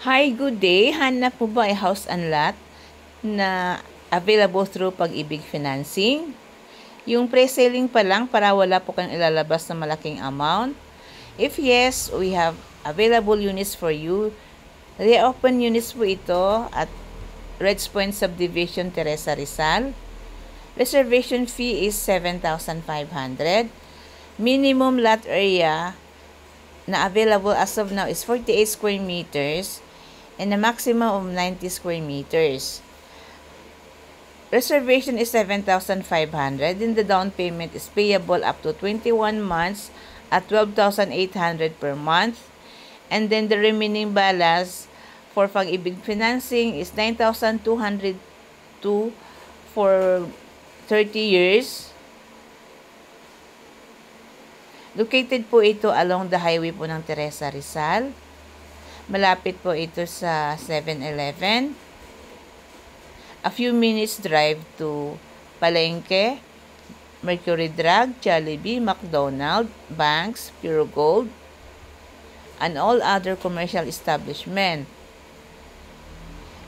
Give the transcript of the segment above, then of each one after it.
Hi, good day. Hanap po ba ay house and lot na available through Pag-ibig Financing? Yung pre-selling pa lang para wala po kayong ilalabas na malaking amount? If yes, we have available units for you. Reopen units po ito at Reds Point Subdivision, Teresa Rizal. Reservation fee is 7,500. Minimum lot area na available as of now is 48 square meters and a maximum of 90 square meters. Reservation is 7,500 and the down payment is payable up to 21 months at 12,800 per month. And then the remaining balance for Pag-ibig Financing is 9,202 for 30 years. Located po ito along the highway po ng Teresa Rizal. Malapit po ito sa 7-Eleven. A few minutes drive to Palengke, Mercury Drug, Jollibee, McDonald's, banks, Pure Gold, and all other commercial establishment.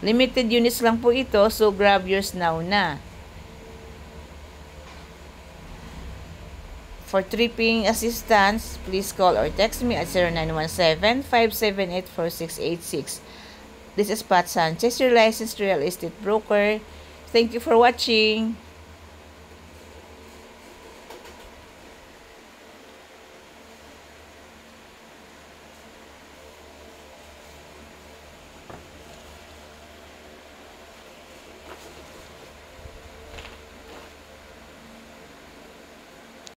Limited units lang po ito, so grab yours now na. For tripping assistance, please call or text me at 0917-578-4686. This is Pat Sanchez, your licensed real estate broker. Thank you for watching.